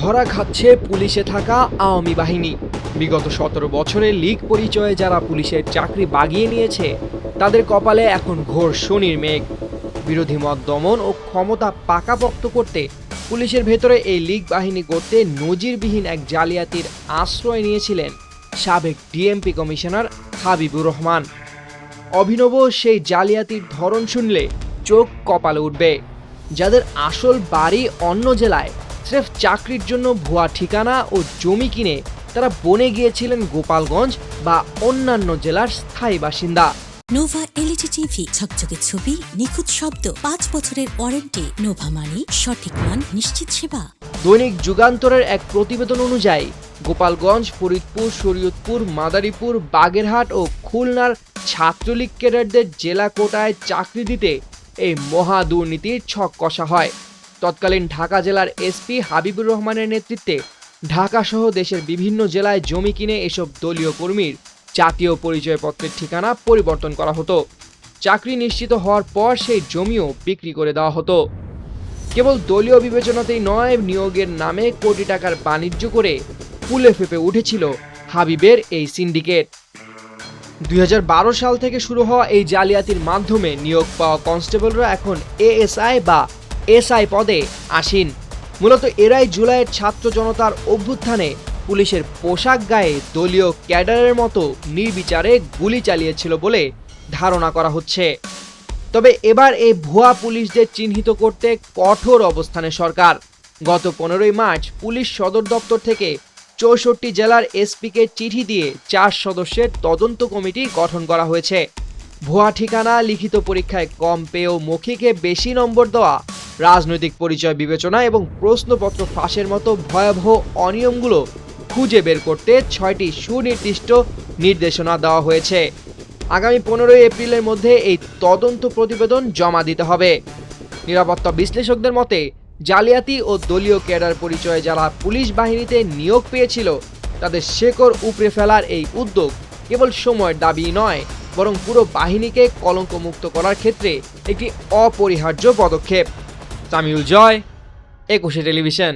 ধরা খাচ্ছে পুলিশে থাকা আওয়ামী বাহিনী। বিগত 17 বছরে লীগ পরিচয়ে যারা পুলিশের চাকরি বাগিয়ে নিয়েছে তাদের কপালে এখন ঘোর শনির মেঘ। বিরোধী মত দমন ও ক্ষমতা পাকাপোক্ত করতে পুলিশের ভেতরে এই লীগ বাহিনী গড়তে নজিরবিহীন এক জালিয়াতির আশ্রয় নিয়েছিলেন সাবেক ডিএমপি কমিশনার হাবিবুর রহমান। অভিনব সেই জালিয়াতির ধরন শুনলে চোখ কপালে উঠবে। যাদের আসল বাড়ি অন্য জেলায়, স্রেফ চাকরির জন্য ভুয়া ঠিকানা ও জমি কিনে তারা বনে গিয়েছিলেন গোপালগঞ্জ বা অন্যান্য জেলার স্থায়ী বাসিন্দা। নোভা এলইডি টিভি, ঝকঝকে ছবি, নিখুঁত শব্দ, 5 বছরের ওয়ারেন্টি। নোভা মানি সঠিক মান, নিশ্চিত সেবা। দৈনিক যুগান্তরের এক প্রতিবেদন অনুযায়ী গোপালগঞ্জ, ফরিদপুর, শরীয়তপুর, মাদারীপুর, বাগেরহাট ও খুলনার ছাত্রলীগ ক্যাডারদের জেলা কোটায় চাকরি দিতে এই মহা দুর্নীতির ছক কষা হয়। তৎকালীন ঢাকা জেলার এসপি হাবিবুর রহমানের নেতৃত্বে ঢাকাসহ দেশের বিভিন্ন জেলায় জমি কিনে এসব দলীয় কর্মীর জাতীয় পরিচয়পত্রের ঠিকানা পরিবর্তন করা হতো। চাকরি নিশ্চিত হওয়ার পর সেই জমিও বিক্রি করে দেওয়া হতো। কেবল দলীয় বিবেচনাতেই নয়, নিয়োগের নামে কোটি টাকার বাণিজ্য করে ফুলে ফেপে উঠেছিল হাবিবের এই সিন্ডিকেট। 2012 সাল থেকে শুরু হওয়া এই জালিয়াতির মাধ্যমে নিয়োগ পাওয়া কনস্টেবলরা এখন এএসআই বা এসআই পদে আসীন। মূলত এরাই জুলাইয়ের ছাত্র জনতার অভ্যুত্থানে পুলিশের পোশাক গায়ে দলীয় ক্যাডারের মতো নির্বিচারে গুলি চালিয়েছিল বলে ধারণা করা হচ্ছে। তবে এবার এই ভুয়া পুলিশদের চিহ্নিত করতে কঠোর অবস্থানে সরকার। গত 15ই মার্চ পুলিশ সদর দপ্তর থেকে 64 জেলার এসপিকে চিঠি দিয়ে 4 সদস্যের তদন্ত কমিটি গঠন করা হয়েছে। ভুয়া ঠিকানা, লিখিত পরীক্ষায় কম পেয়েও মৌখিকে বেশি নম্বর দেওয়া, রাজনৈতিক পরিচয় বিবেচনা এবং প্রশ্নপত্র ফাঁসের মতো ভয়াবহ অনিয়মগুলো খুঁজে বের করতে 6টি সুনির্দিষ্ট নির্দেশনা দেওয়া হয়েছে। আগামী 15 এপ্রিলের মধ্যে এই তদন্ত প্রতিবেদন জমা দিতে হবে। নিরাপত্তা বিশ্লেষকদের মতে জালিয়াতি ও দলীয় ক্যাডার পরিচয়ে যারা পুলিশ বাহিনীতে নিয়োগ পেয়েছিল তাদের শেকড় উপড়ে ফেলার এই উদ্যোগ কেবল সময়ের দাবি নয়, বরং পুরো বাহিনীকে কলঙ্কমুক্ত করার ক্ষেত্রে একটি অপরিহার্য পদক্ষেপ। তামিউল জয়, 21 টেলিভিশন।